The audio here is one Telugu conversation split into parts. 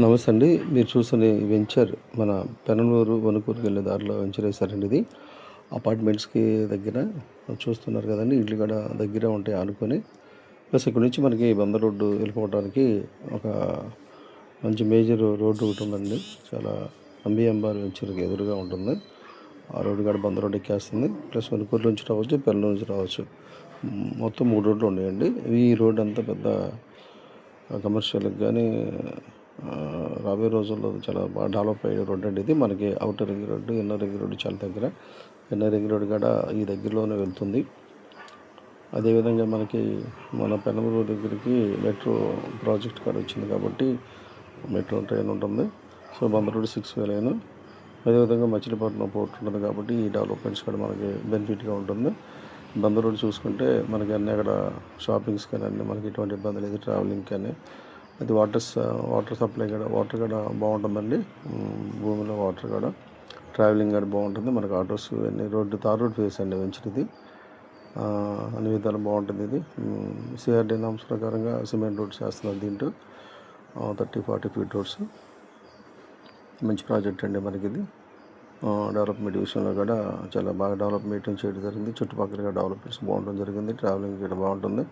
నమస్తే అండి. మీరు చూస్తున్న ఈ వెంచర్ మన పెనమలూరు, వణుకూరుకి వెళ్ళే దారిలో వెంచర్ వేశారండి ఇది. అపార్ట్మెంట్స్‌కి దగ్గర చూస్తున్నారు కదండీ! ఇల్లు కూడా దగ్గర ఉంటాయి ఆనుకొని. ప్లస్ ఇక్కడ నుంచి మనకి బందర్ రోడ్డు వెళ్ళిపోవడానికి ఒక మంచి మేజర్ రోడ్డు ఒకటి ఉందండి. చాలా అంబియంబార్ వెంచర్‌కి ఎదురుగా ఉంటుంది. ఆ రోడ్డు కూడా బందర్ రోడ్ ఎక్కేస్తుంది. ప్లస్ వణుకూరు నుంచి రావచ్చు, పెనమలూరు నుంచి రావచ్చు. మొత్తం 3 రోడ్లు ఉన్నాయండి. ఈ రోడ్ అంతా పెద్ద కమర్షియల్‌కి గానీ రాబోయే రోజుల్లో చాలా బాగా డెవలప్ అయ్యే రోడ్ అండి ఇది. మనకి outer ring road, inner ring road చాలా దగ్గర. ఇన్నర్ రింగ్ రోడ్ కూడా ఈ దగ్గరలోనే వెళ్తుంది. అదేవిధంగా మనకి మన పెనమలూరు దగ్గరికి మెట్రో ప్రాజెక్ట్ కూడా వచ్చింది కాబట్టి మెట్రో ట్రైన్ ఉంటుంది. సో బందర్ రోడ్ 6 వే లైన్. అదేవిధంగా మచిలీపట్నం పోర్ట్ ఉంటుంది కాబట్టి ఈ డెవలప్మెంట్స్ కూడా మనకి బెనిఫిట్గా ఉంటుంది. బందర్ రోడ్ చూసుకుంటే మనకి అన్నీ అక్కడ షాపింగ్స్ కానీ అన్నీ మనకి ఎటువంటి ఇబ్బంది లేదు. ట్రావెలింగ్ కానీ అది వాటర్ సప్లై కూడా వాటర్ కూడా బాగుంటుందండి. భూమిలో వాటర్ కూడా ట్రావెలింగ్ కూడా బాగుంటుంది. మనకు ఆటోస్ అన్ని తార్ రోడ్ ఫేస్ అండి వెంచర్ ఇది. అన్ని విధాలు బాగుంటుంది ఇది. సిఆర్డీ నామ్స్ ప్రకారంగా సిమెంట్ రోడ్స్ చేస్తున్నారు దీంట్లో 30-40 ఫీట్ రోడ్స్. మంచి ప్రాజెక్ట్ అండి మనకి ఇది. డెవలప్మెంట్ విషయంలో కూడా చాలా బాగా డెవలప్మెంట్ చేయడం జరిగింది. చుట్టుపక్కల డెవలప్మెంట్స్ బాగుండడం జరిగింది. ట్రావెలింగ్ కూడా బాగుంటుంది.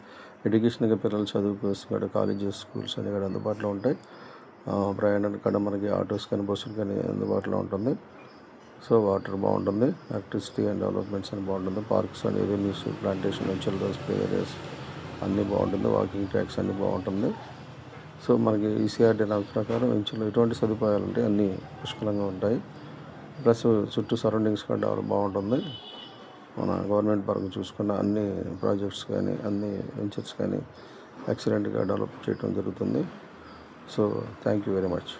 ఎడ్యుకేషన్గా పిల్లలు చదువు కోసం కూడా కాలేజెస్, స్కూల్స్ అన్నీ కూడా అందుబాటులో ఉంటాయి. ప్రయాణానికి కూడా మనకి ఆటోస్ కానీ బస్సులు కానీ అందుబాటులో ఉంటుంది. సో వాటర్ బాగుంటుంది. ఎలక్ట్రిసిటీ అండ్ డెవలప్మెంట్స్ అని బాగుంటుంది. పార్క్స్ అని revenues, plantation, children's play areas అన్నీ బాగుంటుంది. వాకింగ్ ట్రాక్స్ అన్నీ బాగుంటుంది. సో మనకి ఈసీఆర్డీ నామ్స్ ప్రకారం వెంచర్లో ఎటువంటి సదుపాయాలు ఉంటాయి అన్నీ పుష్కలంగా ఉంటాయి. ప్లస్ చుట్టూ సరౌండింగ్స్ కూడా డెవలప్ బాగుంటుంది. మన గవర్నమెంట్ పరంగా చూసుకున్న అన్ని ప్రాజెక్ట్స్ కానీ అన్ని వెంచర్స్ కానీ ఎక్సలెంట్గా డెవలప్ చేయడం జరుగుతుంది. So thank you very much.